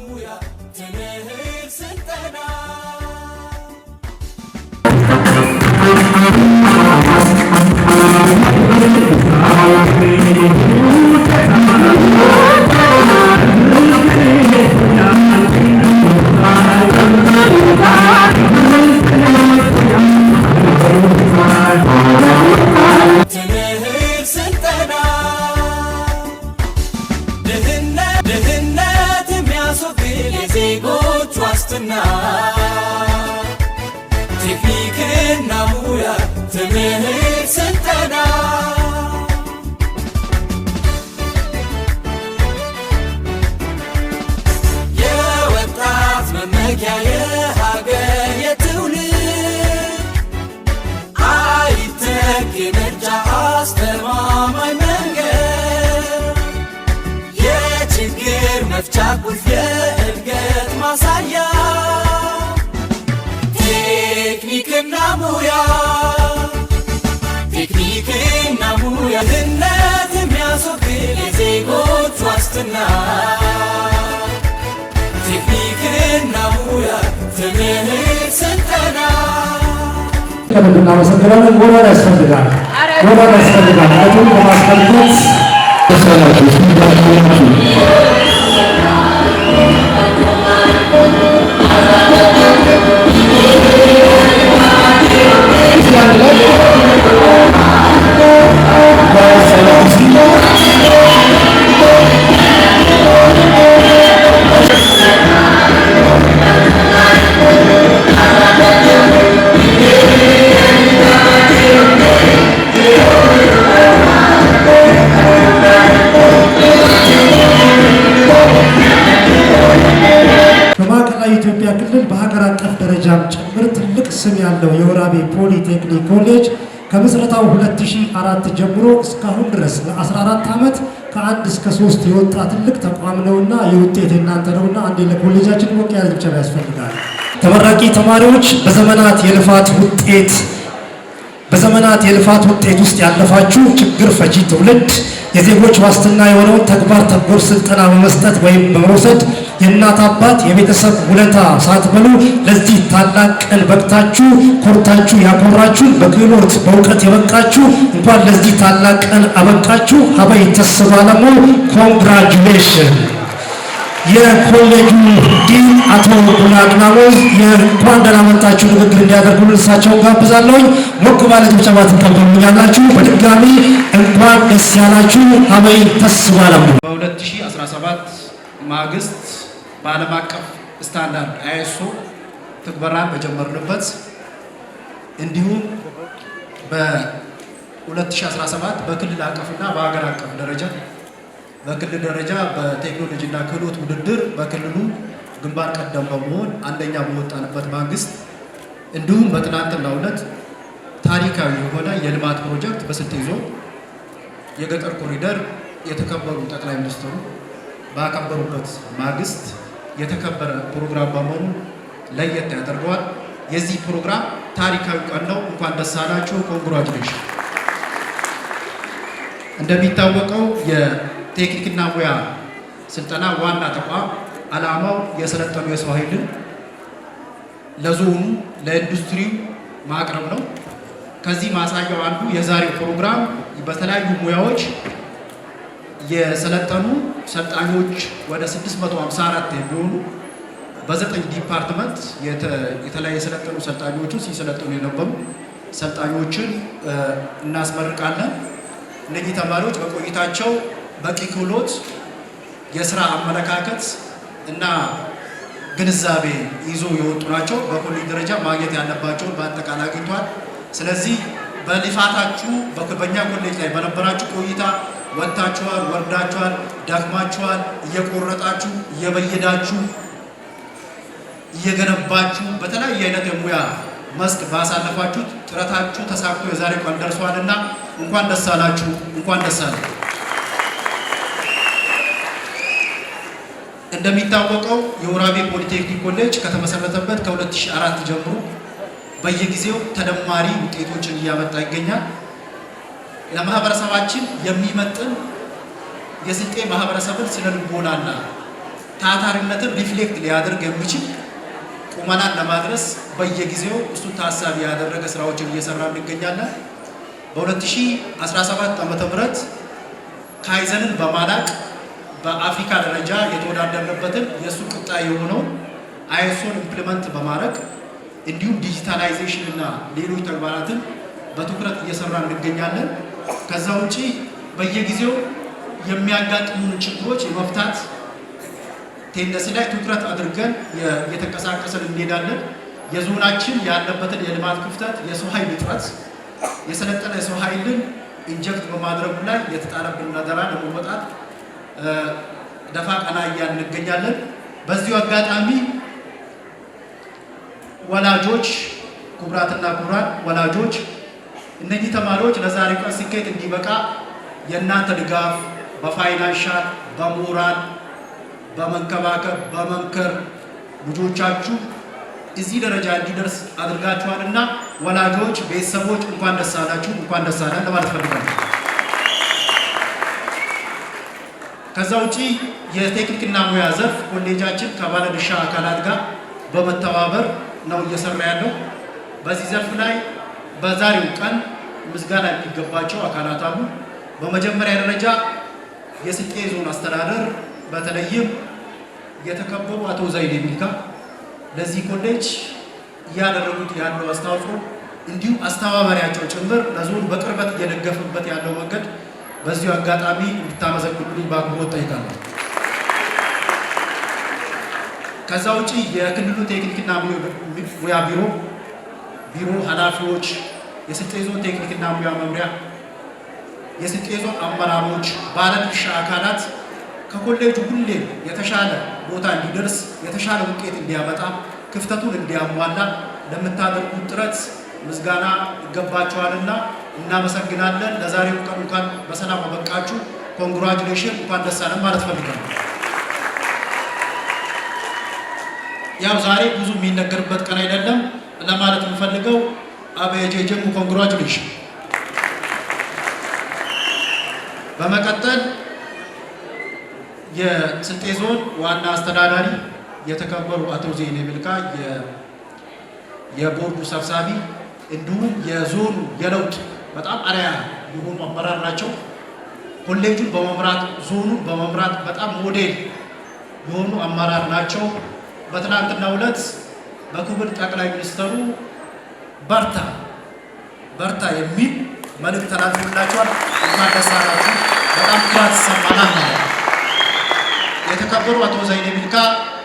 ሙያ ትምህርት ስልጠና ቴክኒክና ሙያ ትምህርት ስልጠና የወጣት መመኪያ የሀገር የትውልድ አይተክ ምርጫ አስተማማኝ መንገድ የችግር መፍቻ ቁልፍ የእድገት ማሳያ ቴክኒክና ሙያ ድህነት የሚያስወግድ የዜጎች ዋስትና ቴክኒክና ሙያ ትምህርት ስልጠና እናመሰግናለን። ሞራል ያስፈልጋል። አቱን በማስፈልገት ኢትዮጵያ ክልል በሀገር አቀፍ ደረጃም ጭምር ትልቅ ስም ያለው የወራቤ ፖሊቴክኒክ ኮሌጅ ከምስረታው 2004 ጀምሮ እስካሁን ድረስ ለ14 ዓመት ከ1 እስከ 3 የወጣ ትልቅ ተቋም ነውና የውጤት እናንተ ነውና አንዴ ለኮሌጃችን ሞቅ ያለ ጭብጨባ ያስፈልጋል። ተመራቂ ተማሪዎች በዘመናት የልፋት ውጤት ውስጥ ያለፋችሁ ችግር ፈቺ ትውልድ የዜጎች ዋስትና የሆነውን ተግባር ተኮር ስልጠና በመስጠት ወይም በመውሰድ የእናት አባት የቤተሰብ ውለታ ሳትበሉ ለዚህ ታላቅ ቀን በቅታችሁ ኮርታችሁ ያኮራችሁ በክህሎት በእውቀት የበቃችሁ እንኳን ለዚህ ታላቅ ቀን አበቃችሁ። ሀበይ ተስባለሙ ኮንግራጁሌሽን። የኮሌጁ ዲን አቶ ቡላግናሞዝ የእንኳን ደህና መጣችሁ ንግግር እንዲያደርጉልን እሳቸውን ጋብዛለሁ። ሞቅ ባለ ጭብጨባ ትቀበሉኛላችሁ። በድጋሚ እንኳን ደስ ያላችሁ። ሀበይ ተስባለሙ። በ2017 ማግስት በዓለም አቀፍ ስታንዳርድ አይኤስኦ ትግበራን በጀመርንበት እንዲሁም በ2017 በክልል አቀፍና በሀገር አቀፍ ደረጃ በክልል ደረጃ በቴክኖሎጂና ክህሎት ውድድር በክልሉ ግንባር ቀደም በመሆን አንደኛ በወጣንበት ማግስት እንዲሁም በትናንትናው ዕለት ታሪካዊ የሆነ የልማት ፕሮጀክት በስልጤ ዞን የገጠር ኮሪደር የተከበሩ ጠቅላይ ሚኒስትሩ ባከበሩበት ማግስት የተከበረ ፕሮግራም በመሆኑ ለየት ያደርገዋል። የዚህ ፕሮግራም ታሪካዊ ቀን ነው። እንኳን ደስ አላችሁ። ኮንግራቹሌሽን። እንደሚታወቀው የቴክኒክና ሙያ ስልጠና ዋና ተቋም ዓላማው የሰለጠኑ የሰው ኃይልን ለዞኑ ለኢንዱስትሪው ማቅረብ ነው። ከዚህ ማሳያው አንዱ የዛሬው ፕሮግራም በተለያዩ ሙያዎች የሰለጠኑ ሰልጣኞች ወደ 654 የሚሆኑ በ9 ዲፓርትመንት የተለያየ የሰለጠኑ ሰልጣኞችን ሲሰለጥኑ የነበሩ ሰልጣኞችን እናስመርቃለን። እነዚህ ተማሪዎች በቆይታቸው በቂ ክህሎት፣ የስራ አመለካከት እና ግንዛቤ ይዞ የወጡ ናቸው። በኮሌጅ ደረጃ ማግኘት ያለባቸውን በአጠቃላይ አግኝቷል። ስለዚህ በልፋታችሁ በኛ ኮሌጅ ላይ በነበራችሁ ቆይታ ወጥታችኋል፣ ወርዳችኋል፣ ደክማችኋል፣ እየቆረጣችሁ እየበየዳችሁ እየገነባችሁ በተለያየ አይነት የሙያ መስክ ባሳለፋችሁት ጥረታችሁ ተሳክቶ የዛሬ ቀን ደርሷልና እንኳን ደስ አላችሁ፣ እንኳን ደስ አላችሁ። እንደሚታወቀው የወራቤ ፖሊቴክኒክ ኮሌጅ ከተመሰረተበት ከ2004 ጀምሮ በየጊዜው ተደማሪ ውጤቶችን እያመጣ ይገኛል። ለማህበረሰባችን የሚመጥን የስልጤ ማህበረሰብን ስነ ልቦናና ታታሪነትን ሪፍሌክት ሊያደርግ የሚችል ቁመናን ለማድረስ በየጊዜው እሱ ታሳቢ ያደረገ ስራዎችን እየሰራ እንገኛለን። በ2017 ዓ.ም ካይዘንን በማላቅ በአፍሪካ ደረጃ የተወዳደርንበትን የእሱ ቅጣይ የሆነው አይኤስኦን ኢምፕሊመንት በማድረግ እንዲሁም ዲጂታላይዜሽን እና ሌሎች ተግባራትን በትኩረት እየሰራ እንገኛለን። ከዛ ውጪ በየጊዜው የሚያጋጥሙን ችግሮች የመፍታት ቴንደንሲ ላይ ትኩረት አድርገን እየተንቀሳቀስን እንሄዳለን። የዞናችን ያለበትን የልማት ክፍተት፣ የሰው ኃይል እጥረት፣ የሰለጠነ የሰው ኃይልን ኢንጀክት በማድረጉ ላይ የተጣለብን አደራ ለመወጣት ደፋ ቀና እያልን እንገኛለን። በዚሁ አጋጣሚ ወላጆች፣ ክቡራትና ክቡራን ወላጆች እነዚህ ተማሪዎች ለዛሬ ቀን ስኬት እንዲበቃ የእናንተ ድጋፍ በፋይናንሻል፣ በሞራል፣ በመንከባከብ፣ በመምከር ልጆቻችሁ እዚህ ደረጃ እንዲደርስ አድርጋችኋልና ወላጆች፣ ቤተሰቦች እንኳን ደስ አላችሁ፣ እንኳን ደስ አለን ለማለት ፈልጋለሁ። ከዛ ውጪ የቴክኒክና ሙያ ዘርፍ ኮሌጃችን ከባለድርሻ አካላት ጋር በመተባበር ነው እየሰራ ያለው። በዚህ ዘርፍ ላይ በዛሬው ቀን ምስጋና የሚገባቸው አካላት አሉ። በመጀመሪያ ደረጃ የስልጤ ዞን አስተዳደር በተለይም የተከበሩ አቶ ዘይዴ ሚልካ ለዚህ ኮሌጅ እያደረጉት ያለው አስተዋጽኦ እንዲሁም አስተባባሪያቸው ጭምር ለዞን በቅርበት እየደገፉበት ያለው መንገድ በዚሁ አጋጣሚ እንድታመሰግኑልኝ በአክብሮት ጠይቃለሁ። ከዛ ውጪ የክልሉ ቴክኒክና ሙያ ቢሮ ኃላፊዎች፣ የስልጤ ዞን ቴክኒክና ሙያ መምሪያ፣ የስልጤ ዞን አመራሮች፣ ባለድርሻ አካላት ከኮሌጁ ሁሌም የተሻለ ቦታ እንዲደርስ የተሻለ ውጤት እንዲያመጣ ክፍተቱን እንዲያሟላ ለምታደርጉት ጥረት ምስጋና ይገባችኋልና እናመሰግናለን። ለዛሬው ቀን እንኳን በሰላም አበቃችሁ። ኮንግራቹሌሽን፣ እንኳን ደስ አለን ማለት ፈልጋለሁ። ያው ዛሬ ብዙ የሚነገርበት ቀን አይደለም ለማለት የምፈልገው አበየጀጀሙ ኮንግራቹሌሽን። በመቀጠል የስልጤ ዞን ዋና አስተዳዳሪ የተከበሩ አቶ ዘይኔ ሚልካ የቦርዱ ሰብሳቢ እንዲሁም የዞኑ የለውጥ በጣም አርአያ የሆኑ አመራር ናቸው። ኮሌጁን በመምራት ዞኑን በመምራት በጣም ሞዴል የሆኑ አመራር ናቸው። በትናንትናው ዕለት በክቡር ጠቅላይ ሚኒስትሩ በርታ የሚል መልእክት ተላልፎላቸዋል። እንኳን ደስ አላችሁ። በጣም ኩራት ይሰማናል ማለት ነው። የተከበሩ አቶ ዘይኔ ሚልካ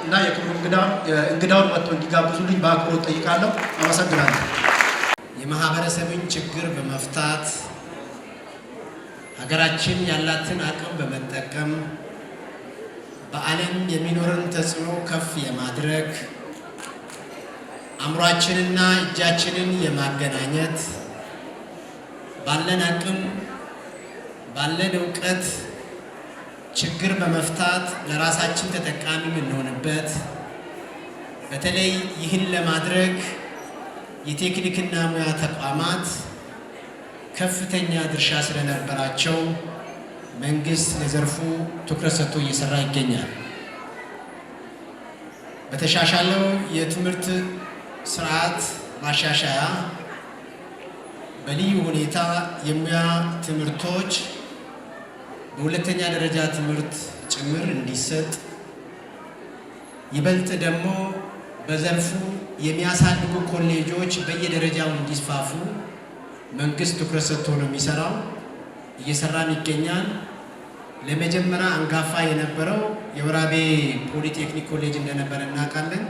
እና የክብሩ እንግዳውን መጥቶ እንዲጋብዙልኝ በአክብሮት ጠይቃለሁ። አመሰግናለሁ። የማህበረሰብን ችግር በመፍታት ሀገራችን ያላትን አቅም በመጠቀም በዓለም የሚኖርን ተጽዕኖ ከፍ የማድረግ አእምሯችንና እጃችንን የማገናኘት ባለን አቅም ባለን እውቀት ችግር በመፍታት ለራሳችን ተጠቃሚ የምንሆንበት በተለይ ይህን ለማድረግ የቴክኒክና ሙያ ተቋማት ከፍተኛ ድርሻ ስለነበራቸው መንግስት ለዘርፉ ትኩረት ሰጥቶ እየሰራ ይገኛል። በተሻሻለው የትምህርት ስርዓት ማሻሻያ በልዩ ሁኔታ የሙያ ትምህርቶች በሁለተኛ ደረጃ ትምህርት ጭምር እንዲሰጥ ይበልጥ ደግሞ በዘርፉ የሚያሳድጉ ኮሌጆች በየደረጃው እንዲስፋፉ መንግስት ትኩረት ሰጥቶ ነው የሚሰራው፣ እየሰራም ይገኛል። ለመጀመሪያ አንጋፋ የነበረው የወራቤ ፖሊቴክኒክ ኮሌጅ እንደነበረ እናውቃለን።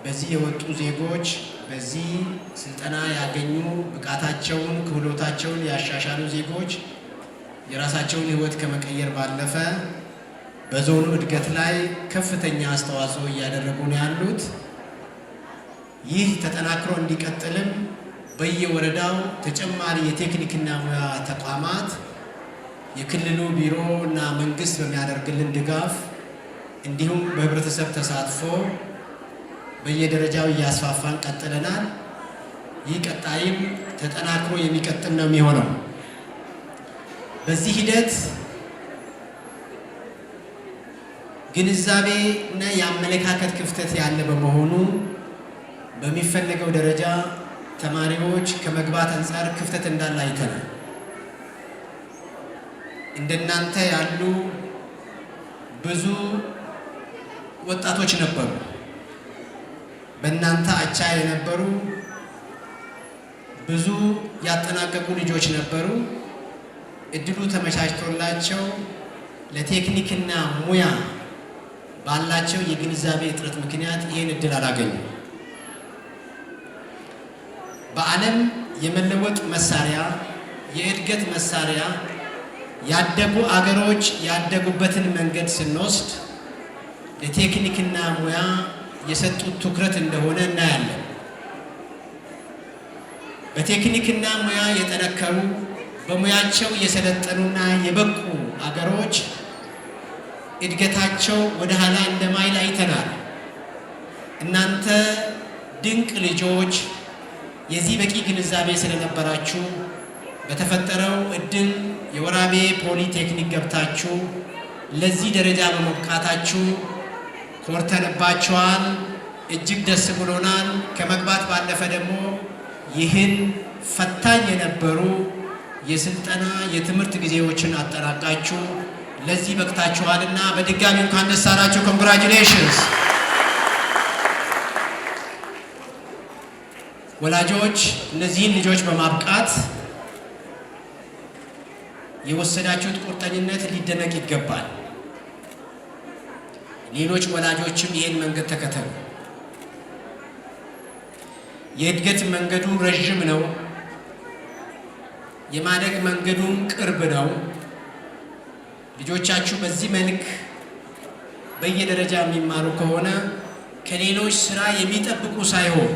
በዚህ የወጡ ዜጎች በዚህ ስልጠና ያገኙ ብቃታቸውን ክህሎታቸውን ያሻሻሉ ዜጎች የራሳቸውን ህይወት ከመቀየር ባለፈ በዞኑ እድገት ላይ ከፍተኛ አስተዋጽኦ እያደረጉ ነው ያሉት። ይህ ተጠናክሮ እንዲቀጥልም በየወረዳው ተጨማሪ የቴክኒክና ሙያ ተቋማት የክልሉ ቢሮ እና መንግስት በሚያደርግልን ድጋፍ እንዲሁም በህብረተሰብ ተሳትፎ በየደረጃው እያስፋፋን ቀጥለናል። ይህ ቀጣይም ተጠናክሮ የሚቀጥል ነው የሚሆነው። በዚህ ሂደት ግንዛቤ እና የአመለካከት ክፍተት ያለ በመሆኑ በሚፈለገው ደረጃ ተማሪዎች ከመግባት አንፃር ክፍተት እንዳለ አይተናል። እንደናንተ ያሉ ብዙ ወጣቶች ነበሩ፣ በእናንተ አቻ የነበሩ ብዙ ያጠናቀቁ ልጆች ነበሩ። እድሉ ተመቻችቶላቸው ለቴክኒክና ሙያ ባላቸው የግንዛቤ እጥረት ምክንያት ይህን እድል አላገኙም። በዓለም የመለወጥ መሳሪያ፣ የእድገት መሳሪያ ያደጉ አገሮች ያደጉበትን መንገድ ስንወስድ ለቴክኒክና ሙያ የሰጡት ትኩረት እንደሆነ እናያለን። በቴክኒክና ሙያ የጠነከሩ በሙያቸው የሰለጠኑና የበቁ አገሮች እድገታቸው ወደ ኋላ እንደማይል አይተናል። እናንተ ድንቅ ልጆች የዚህ በቂ ግንዛቤ ስለነበራችሁ በተፈጠረው እድል የወራቤ ፖሊቴክኒክ ገብታችሁ ለዚህ ደረጃ በመብቃታችሁ ኮርተንባችኋል። እጅግ ደስ ብሎናል። ከመግባት ባለፈ ደግሞ ይህን ፈታኝ የነበሩ የስልጠና የትምህርት ጊዜዎችን አጠናቃችሁ ለዚህ በቅታችኋልና በድጋሚ እንኳን ደስ አላችሁ። ኮንግራቹሌሽንስ። ወላጆች እነዚህን ልጆች በማብቃት የወሰዳችሁት ቁርጠኝነት ሊደነቅ ይገባል። ሌሎች ወላጆችም ይህን መንገድ ተከተሉ። የእድገት መንገዱ ረዥም ነው። የማደግ መንገዱም ቅርብ ነው። ልጆቻችሁ በዚህ መልክ በየደረጃ የሚማሩ ከሆነ ከሌሎች ስራ የሚጠብቁ ሳይሆን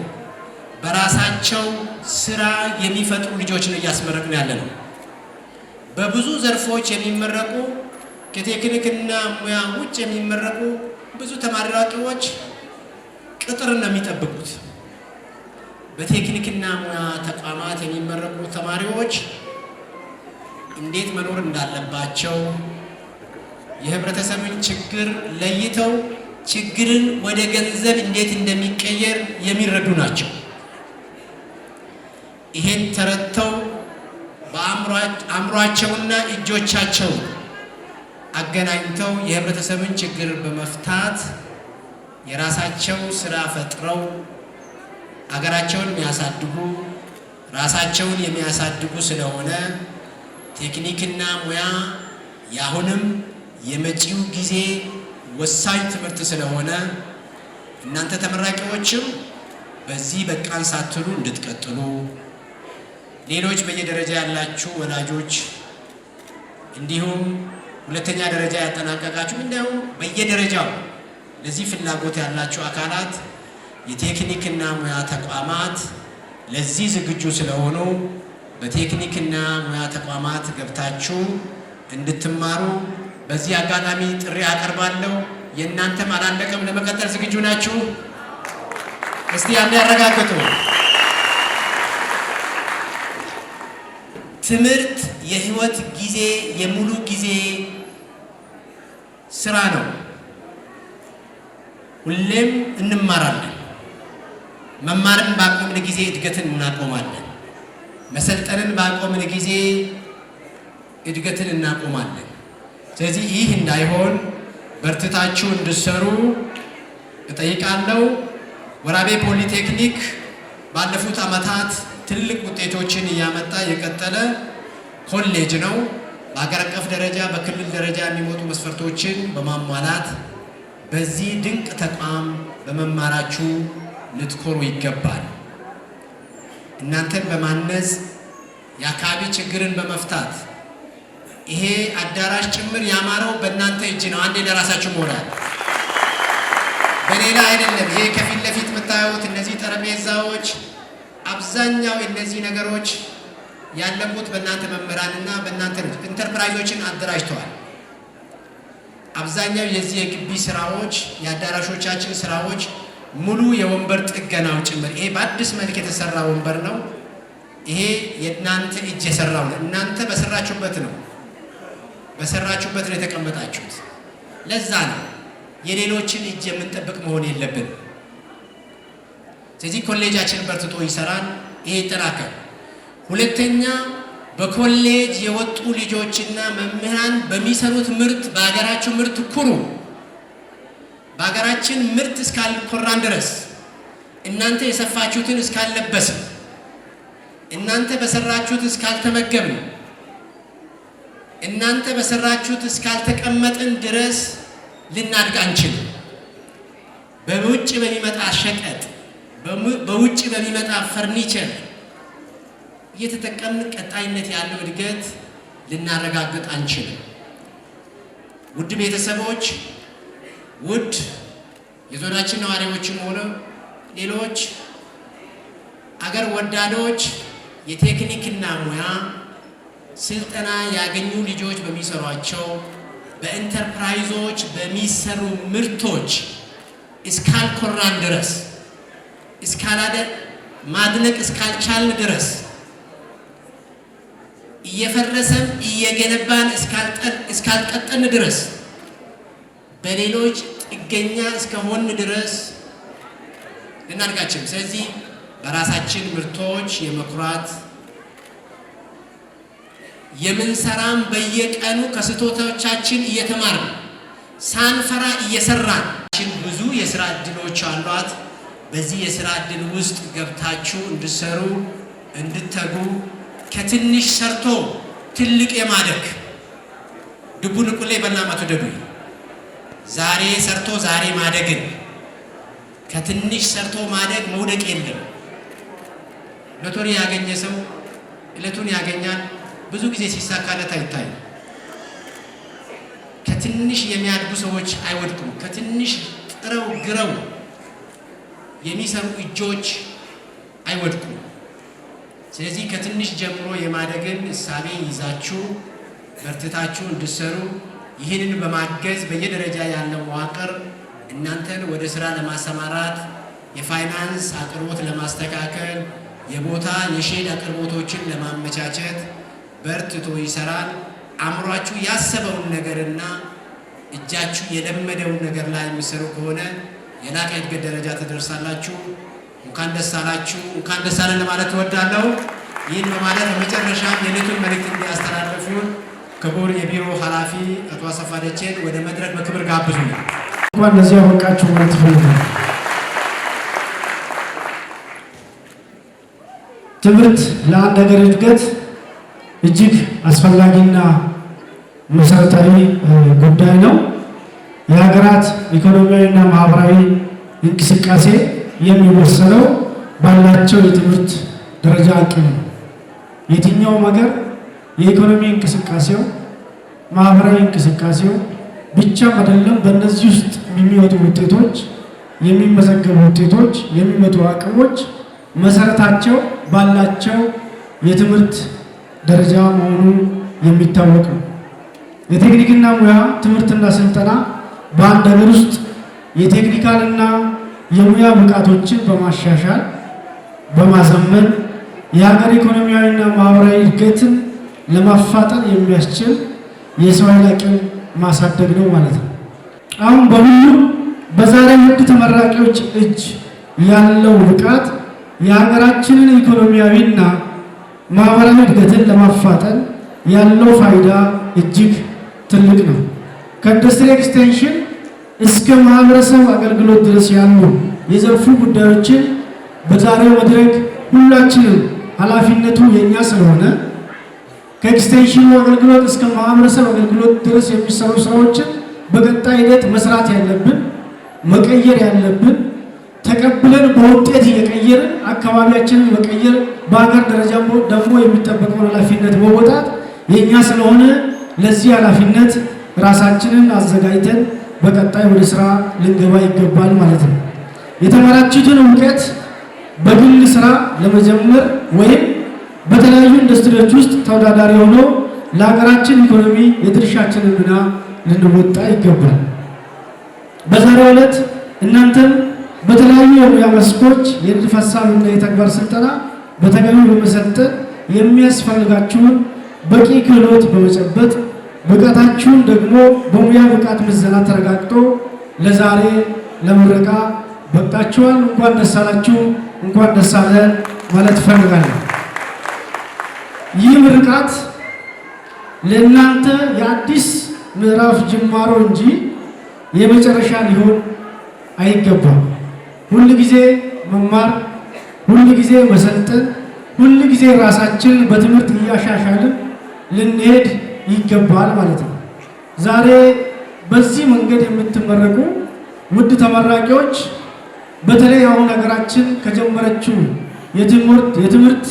በራሳቸው ስራ የሚፈጥሩ ልጆች ነው እያስመረቅን ያለ ነው። በብዙ ዘርፎች የሚመረቁ ከቴክኒክና ሙያ ውጭ የሚመረቁ ብዙ ተመራቂዎች ቅጥርን ነው የሚጠብቁት። በቴክኒክና ሙያ ተቋማት የሚመረቁ ተማሪዎች እንዴት መኖር እንዳለባቸው የህብረተሰብን ችግር ለይተው ችግርን ወደ ገንዘብ እንዴት እንደሚቀየር የሚረዱ ናቸው። ይሄን ተረድተው በአእምሯቸውና እጆቻቸው አገናኝተው የህብረተሰብን ችግር በመፍታት የራሳቸው ስራ ፈጥረው አገራቸውን የሚያሳድጉ ራሳቸውን የሚያሳድጉ ስለሆነ ቴክኒክና ሙያ የአሁንም የመጪው ጊዜ ወሳኝ ትምህርት ስለሆነ እናንተ ተመራቂዎችም በዚህ በቃን ሳትሉ እንድትቀጥሉ፣ ሌሎች በየደረጃ ያላችሁ ወላጆች እንዲሁም ሁለተኛ ደረጃ ያጠናቀቃችሁ እንዲሁም በየደረጃው ለዚህ ፍላጎት ያላችሁ አካላት የቴክኒክና ሙያ ተቋማት ለዚህ ዝግጁ ስለሆኑ በቴክኒክና ሙያ ተቋማት ገብታችሁ እንድትማሩ በዚህ አጋጣሚ ጥሪ አቀርባለሁ። የእናንተም አላለቀም፣ ለመቀጠል ዝግጁ ናችሁ? እስቲ አንዴ ያረጋግጡ። ትምህርት የህይወት ጊዜ የሙሉ ጊዜ ስራ ነው። ሁሌም እንማራለን። መማርን ባቆምን ጊዜ እድገትን እናቆማለን። መሰልጠንን ባቆምን ጊዜ እድገትን እናቆማለን። ስለዚህ ይህ እንዳይሆን በርትታችሁ እንድትሰሩ እጠይቃለሁ። ወራቤ ፖሊቴክኒክ ባለፉት ዓመታት ትልቅ ውጤቶችን እያመጣ የቀጠለ ኮሌጅ ነው። በአገር አቀፍ ደረጃ በክልል ደረጃ የሚወጡ መስፈርቶችን በማሟላት በዚህ ድንቅ ተቋም በመማራችሁ ልትኮሩ ይገባል። እናንተን በማነጽ የአካባቢ ችግርን በመፍታት ይሄ አዳራሽ ጭምር ያማረው በእናንተ እጅ ነው። አንዴ ለራሳችሁ ሞራል፣ በሌላ አይደለም። ይሄ ከፊት ለፊት የምታዩት እነዚህ ጠረጴዛዎች፣ አብዛኛው እነዚህ ነገሮች ያለሙት በእናንተ መምህራንና በእናንተ ነው። ኢንተርፕራይዞችን አደራጅተዋል። አብዛኛው የዚህ የግቢ ስራዎች የአዳራሾቻችን ስራዎች ሙሉ የወንበር ጥገናው ጭምር ይሄ በአዲስ መልክ የተሰራ ወንበር ነው። ይሄ የእናንተ እጅ የሰራው ነው። እናንተ በሰራችሁበት ነው የተቀመጣችሁት። ለዛ ነው የሌሎችን እጅ የምንጠብቅ መሆን የለብን። ስለዚህ ኮሌጃችን በርትቶ ይሰራል፣ ይሄ ይጠናከር። ሁለተኛ በኮሌጅ የወጡ ልጆችና መምህራን በሚሰሩት ምርት በሀገራችሁ ምርት ኩሩ። በሀገራችን ምርት እስካልኮራን ድረስ እናንተ የሰፋችሁትን እስካልለበስን እናንተ በሰራችሁት እስካልተመገብን እናንተ በሰራችሁት እስካልተቀመጥን ድረስ ልናድግ አንችልም። በውጭ በሚመጣ ሸቀጥ በውጭ በሚመጣ ፈርኒቸር እየተጠቀምን ቀጣይነት ያለው እድገት ልናረጋግጥ አንችልም። ውድ ቤተሰቦች፣ ውድ የዞናችን ነዋሪዎችም ሆነ ሌሎች አገር ወዳዶች የቴክኒክና ሙያ ስልጠና ያገኙ ልጆች በሚሰሯቸው በኢንተርፕራይዞች በሚሰሩ ምርቶች እስካልኮራን ድረስ ማድነቅ እስካልቻልን ድረስ እየፈረሰን እየገነባን እስካልቀጠን ድረስ በሌሎች ጥገኛ እስከሆን ድረስ ልናድጋችን። ስለዚህ በራሳችን ምርቶች የመኩራት የምንሰራም በየቀኑ ከስህተቶቻችን እየተማርን ሳንፈራ እየሰራን ብዙ የሥራ ዕድሎች አሏት። በዚህ የሥራ ዕድል ውስጥ ገብታችሁ እንድትሰሩ እንድትተጉ ከትንሽ ሰርቶ ትልቅ የማደግ ድቡ ንቁሌ በላማቱ ደዱ ዛሬ ሰርቶ ዛሬ ማደግን ከትንሽ ሰርቶ ማደግ መውደቅ የለም። ሎተሪ ያገኘ ሰው እለቱን ያገኛል። ብዙ ጊዜ ሲሳካለት አይታይ። ከትንሽ የሚያድጉ ሰዎች አይወድቁም። ከትንሽ ጥረው ግረው የሚሰሩ እጆች አይወድቁም። ስለዚህ ከትንሽ ጀምሮ የማደግን እሳቤ ይዛችሁ በርትታችሁ እንድትሰሩ ይህንን በማገዝ በየደረጃ ያለው መዋቅር እናንተን ወደ ስራ ለማሰማራት የፋይናንስ አቅርቦት ለማስተካከል የቦታ የሼድ አቅርቦቶችን ለማመቻቸት በርትቶ ይሰራል። አእምሯችሁ ያሰበውን ነገርና እጃችሁ የለመደውን ነገር ላይ የሚሰሩ ከሆነ የላቀ እድገት ደረጃ ትደርሳላችሁ። እንኳን ደስ አላችሁ፣ እንኳን ደስ አለን ለማለት እወዳለሁ። ይህን በማለት በመጨረሻም የዕለቱን መልእክት እንዲያስተላልፉን ክቡር የቢሮ ኃላፊ አቶ አሰፋ ደቼን ወደ መድረክ በክብር ጋብዙኝ። እንኳን ለዚህ ያበቃችሁ ማለት ፈልጋለሁ። ትምህርት ለአንድ ሀገር እድገት እጅግ አስፈላጊና መሰረታዊ ጉዳይ ነው። የሀገራት ኢኮኖሚያዊና ማህበራዊ እንቅስቃሴ የሚወሰነው ባላቸው የትምህርት ደረጃ አቅም ነው። የትኛውም ሀገር የኢኮኖሚ እንቅስቃሴው ማህበራዊ እንቅስቃሴው ብቻ አይደለም። በእነዚህ ውስጥ የሚወጡ ውጤቶች፣ የሚመዘገቡ ውጤቶች፣ የሚመጡ አቅሞች መሰረታቸው ባላቸው የትምህርት ደረጃ መሆኑ የሚታወቅ ነው። የቴክኒክና ሙያ ትምህርትና ስልጠና በአንድ ሀገር ውስጥ የቴክኒካልና የሙያ ብቃቶችን በማሻሻል በማዘመን የሀገር ኢኮኖሚያዊና ማህበራዊ እድገትን ለማፋጠን የሚያስችል የሰው ኃይል አቅም ማሳደግ ነው ማለት ነው። አሁን በሁሉም በዛሬ ውድ ተመራቂዎች እጅ ያለው ብቃት የሀገራችንን ኢኮኖሚያዊና ማህበራዊ እድገትን ለማፋጠን ያለው ፋይዳ እጅግ ትልቅ ነው። ከኢንዱስትሪ ኤክስቴንሽን እስከ ማህበረሰብ አገልግሎት ድረስ ያሉ የዘርፉ ጉዳዮችን በዛሬው መድረክ ሁላችንም ኃላፊነቱ የኛ ስለሆነ ከኤክስቴንሽኑ አገልግሎት እስከ ማህበረሰብ አገልግሎት ድረስ የሚሰሩ ስራዎችን በቀጣይ ሂደት መስራት ያለብን መቀየር ያለብን ተቀብለን በውጤት እየቀየርን አካባቢያችንን መቀየር በሀገር ደረጃ ደግሞ የሚጠበቀውን ኃላፊነት መወጣት የኛ ስለሆነ ለዚህ ኃላፊነት ራሳችንን አዘጋጅተን በቀጣይ ወደ ስራ ልንገባ ይገባል ማለት ነው። የተማራችሁትን እውቀት በግል ስራ ለመጀመር ወይም በተለያዩ ኢንዱስትሪዎች ውስጥ ተወዳዳሪ ሆኖ ለሀገራችን ኢኮኖሚ የድርሻችንን ሚና ልንወጣ ይገባል። በዛሬው ዕለት እናንተም በተለያዩ የሙያ መስኮች የንድፈ ሐሳብና የተግባር ስልጠና በተገቢው በመሰጠት የሚያስፈልጋችሁን በቂ ክህሎት በመጨበጥ ብቃታችሁን ደግሞ በሙያ ብቃት ምዘና ተረጋግጦ ለዛሬ ለምረቃ በቃችኋል። እንኳን ደስ አላችሁ፣ እንኳን ደስ አለን ማለት ፈልጋለሁ። ይህ ምርቃት ለእናንተ የአዲስ ምዕራፍ ጅማሮ እንጂ የመጨረሻ ሊሆን አይገባም። ሁል ጊዜ መማር፣ ሁል ጊዜ መሰልጠን፣ ሁል ጊዜ ራሳችንን በትምህርት እያሻሻልን ልንሄድ ይገባል ማለት ነው። ዛሬ በዚህ መንገድ የምትመረቁ ውድ ተመራቂዎች በተለይ አሁን ሀገራችን ከጀመረችው የትምህርት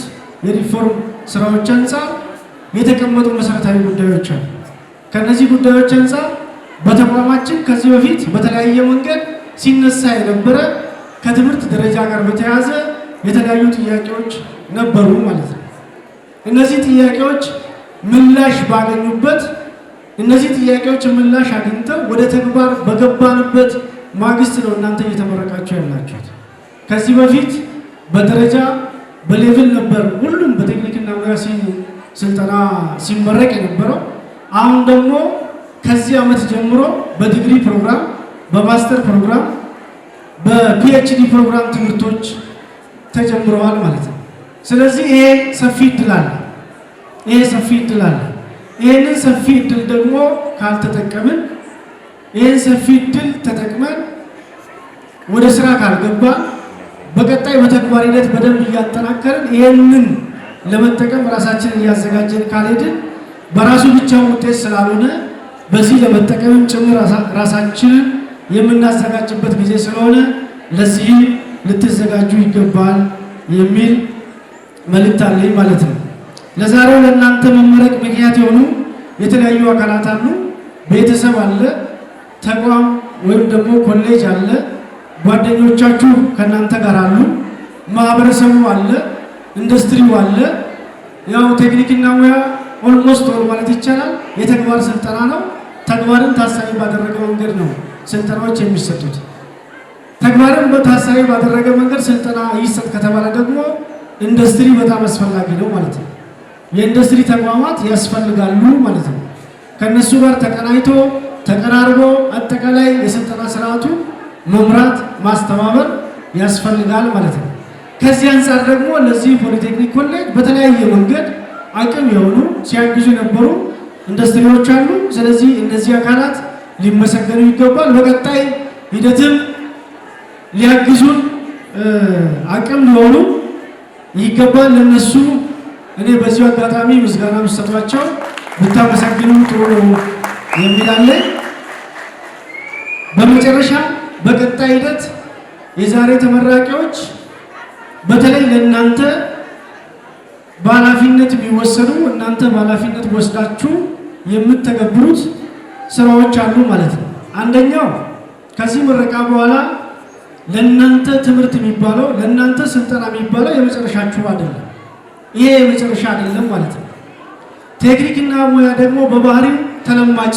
የሪፎርም ስራዎች አንፃር የተቀመጡ መሰረታዊ ጉዳዮች አሉ። ከነዚህ ጉዳዮች አንፃር በተቋማችን ከዚህ በፊት በተለያየ መንገድ ሲነሳ የነበረ ከትምህርት ደረጃ ጋር በተያያዘ የተለያዩ ጥያቄዎች ነበሩ ማለት ነው። እነዚህ ጥያቄዎች ምላሽ ባገኙበት እነዚህ ጥያቄዎች ምላሽ አግኝተው ወደ ተግባር በገባንበት ማግስት ነው እናንተ እየተመረቃችሁ ያላችሁት። ከዚህ በፊት በደረጃ በሌቭል ነበር ሁሉም በቴክኒክና ሙያ ስልጠና ሲመረቅ የነበረው። አሁን ደግሞ ከዚህ ዓመት ጀምሮ በዲግሪ ፕሮግራም፣ በማስተር ፕሮግራም፣ በፒኤችዲ ፕሮግራም ትምህርቶች ተጀምረዋል ማለት ነው። ስለዚህ ይሄ ሰፊ እድል አለ። ይህንን ሰፊ እድል ደግሞ ካልተጠቀምን፣ ይህን ሰፊ እድል ተጠቅመን ወደ ስራ ካልገባን፣ በቀጣይ በተግባር ሂደት በደንብ እያጠናከርን ይህንን ለመጠቀም ራሳችንን እያዘጋጀን ካልሄድን በራሱ ብቻ ውጤት ስላልሆነ በዚህ ለመጠቀምም ጭምር ራሳችንን የምናዘጋጅበት ጊዜ ስለሆነ ለዚህ ልትዘጋጁ ይገባል የሚል መልእክት አለኝ ማለት ነው። ለዛሬው ለእናንተ መመረቅ ምክንያት የሆኑ የተለያዩ አካላት አሉ። ቤተሰብ አለ፣ ተቋም ወይም ደግሞ ኮሌጅ አለ፣ ጓደኞቻችሁ ከእናንተ ጋር አሉ፣ ማህበረሰቡ አለ፣ ኢንዱስትሪው አለ። ያው ቴክኒክና ሙያ ኦልሞስት ኦል ማለት ይቻላል የተግባር ስልጠና ነው። ተግባርን ታሳቢ ባደረገ መንገድ ነው ስልጠናዎች የሚሰጡት። ተግባርን በታሳቢ ባደረገ መንገድ ስልጠና ይሰጥ ከተባለ ደግሞ ኢንዱስትሪ በጣም አስፈላጊ ነው ማለት ነው። የኢንዱስትሪ ተቋማት ያስፈልጋሉ ማለት ነው። ከነሱ ጋር ተቀናይቶ ተቀራርቦ አጠቃላይ የስልጠና ስርዓቱ መምራት ማስተባበር ያስፈልጋል ማለት ነው። ከዚህ አንፃር ደግሞ ለዚህ ፖሊቴክኒክ ኮሌጅ በተለያየ መንገድ አቅም የሆኑ ሲያግዙ የነበሩ ኢንዱስትሪዎች አሉ። ስለዚህ እነዚህ አካላት ሊመሰገኑ ይገባል። በቀጣይ ሂደትም ሊያግዙን አቅም ሊሆኑ ይገባል። ለነሱ እኔ በዚሁ አጋጣሚ ምስጋና ብትሰጧቸው ብታመሰግኑ ጥሩ ነው የሚላለ። በመጨረሻ በቀጣይ ሂደት የዛሬ ተመራቂዎች በተለይ ለእናንተ በኃላፊነት የሚወሰዱ እናንተ በኃላፊነት ወስዳችሁ የምትተገብሩት ስራዎች አሉ ማለት ነው። አንደኛው ከዚህ ምረቃ በኋላ ለእናንተ ትምህርት የሚባለው ለእናንተ ስልጠና የሚባለው የመጨረሻችሁ አይደለም። ይሄ የመጨረሻ አይደለም ማለት ነው። ቴክኒክና ሙያ ደግሞ በባህሪው ተለማጭ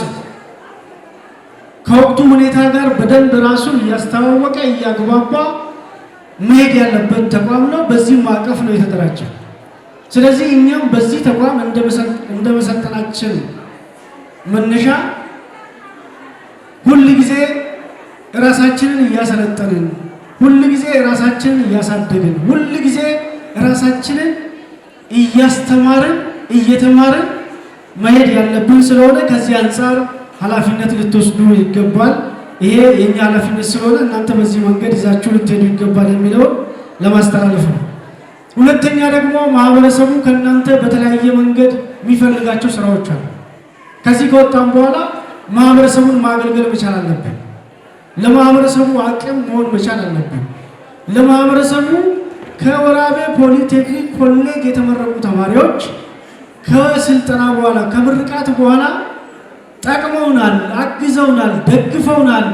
ከወቅቱ ሁኔታ ጋር በደንብ ራሱን እያስተዋወቀ እያግባባ መሄድ ያለበት ተቋም ነው። በዚህ ማዕቀፍ ነው የተደራጀው። ስለዚህ እኛም በዚህ ተቋም እንደ መሰልጠናችን መነሻ ሁል ጊዜ ራሳችንን እያሰለጠንን፣ ሁል ጊዜ ራሳችንን እያሳደግን፣ ሁል ጊዜ ራሳችንን እያስተማርን እየተማርን መሄድ ያለብን ስለሆነ ከዚህ አንፃር ኃላፊነት ልትወስዱ ይገባል። ይሄ የኛ ኃላፊነት ስለሆነ እናንተ በዚህ መንገድ ይዛችሁ ልትሄዱ ይገባል የሚለውን ለማስተላለፍ ነው። ሁለተኛ ደግሞ ማህበረሰቡ ከእናንተ በተለያየ መንገድ የሚፈልጋቸው ስራዎች አሉ። ከዚህ ከወጣም በኋላ ማህበረሰቡን ማገልገል መቻል አለብን። ለማህበረሰቡ አቅም መሆን መቻል አለብን። ለማህበረሰቡ ከወራቤ ፖሊቴክኒክ ኮሌጅ የተመረቁ ተማሪዎች ከስልጠና በኋላ ከምርቃት በኋላ ጠቅመውናል፣ አግዘውናል፣ ደግፈውናል፣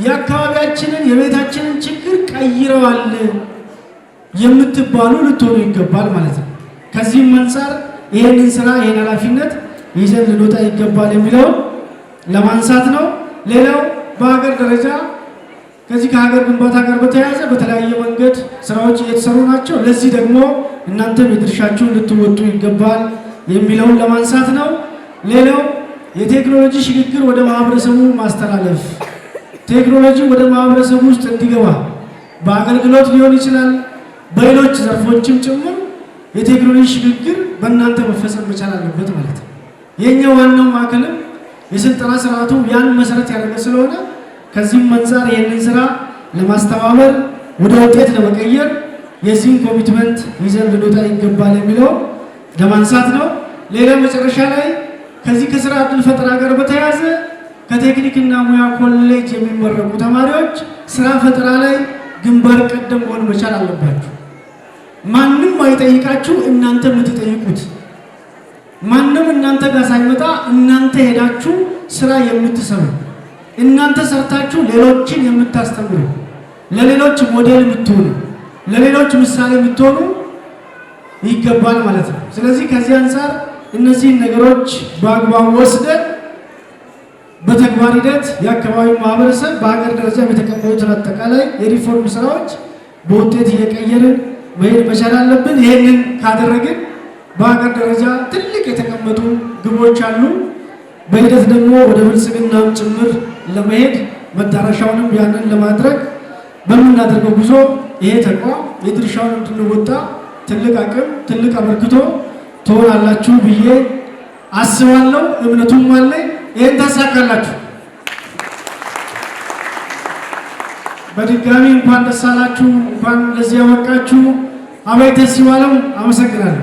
የአካባቢያችንን የቤታችንን ችግር ቀይረዋል የምትባሉ ልትሆኑ ይገባል ማለት ነው። ከዚህም አንፃር ይህንን ስራ ይህን ኃላፊነት ይዘን ልንወጣ ይገባል የሚለውን ለማንሳት ነው። ሌላው በሀገር ደረጃ ከዚህ ከሀገር ግንባታ ጋር በተያያዘ በተለያየ መንገድ ስራዎች እየተሰሩ ናቸው። ለዚህ ደግሞ እናንተም የድርሻችሁን ልትወጡ ይገባል የሚለውን ለማንሳት ነው። ሌላው የቴክኖሎጂ ሽግግር ወደ ማህበረሰቡ ማስተላለፍ፣ ቴክኖሎጂ ወደ ማህበረሰቡ ውስጥ እንዲገባ በአገልግሎት ሊሆን ይችላል፣ በሌሎች ዘርፎችም ጭምር የቴክኖሎጂ ሽግግር በእናንተ መፈጸም መቻል አለበት ማለት ነው። የኛ ዋናው ማዕከልም የስልጠና ስርዓቱ ያን መሰረት ያደረገ ስለሆነ ከዚህም አንፃር ይህንን ስራ ለማስተባበር ወደ ውጤት ለመቀየር የዚህን ኮሚትመንት ይዘን ልንወጣ ይገባል የሚለው ለማንሳት ነው። ሌላ መጨረሻ ላይ ከዚህ ከስራ ዕድል ፈጠራ ጋር በተያያዘ ከቴክኒክና ሙያ ኮሌጅ የሚመረቁ ተማሪዎች ስራ ፈጠራ ላይ ግንባር ቀደም መሆን መቻል አለባችሁ። ማንም አይጠይቃችሁ፣ እናንተ የምትጠይቁት። ማንም እናንተ ጋር ሳይመጣ እናንተ ሄዳችሁ ስራ የምትሰሩ፣ እናንተ ሰርታችሁ ሌሎችን የምታስተምሩ፣ ለሌሎች ሞዴል የምትሆኑ፣ ለሌሎች ምሳሌ የምትሆኑ ይገባል ማለት ነው። ስለዚህ ከዚህ አንፃር እነዚህን ነገሮች በአግባቡ ወስደን በተግባር ሂደት የአካባቢው ማህበረሰብ በሀገር ደረጃ የተቀመጡትን አጠቃላይ የሪፎርም ስራዎች በውጤት እየቀየርን መሄድ መቻል አለብን። ይህንን ካደረግን በሀገር ደረጃ ትልቅ የተቀመጡ ግቦች አሉ። በሂደት ደግሞ ወደ ብልጽግናም ጭምር ለመሄድ መዳረሻውንም ያንን ለማድረግ በምናደርገው ጉዞ ይሄ ተቋም የድርሻውን እንድንወጣ ትልቅ አቅም፣ ትልቅ አበርክቶ ትሆናላችሁ ብዬ አስባለሁ። እምነቱም አለኝ። ይህን ታሳካላችሁ። በድጋሚ እንኳን ደስ አላችሁ፣ እንኳን ለዚህ ያበቃችሁ። አባይ ደስ ይበለው። አመሰግናለሁ።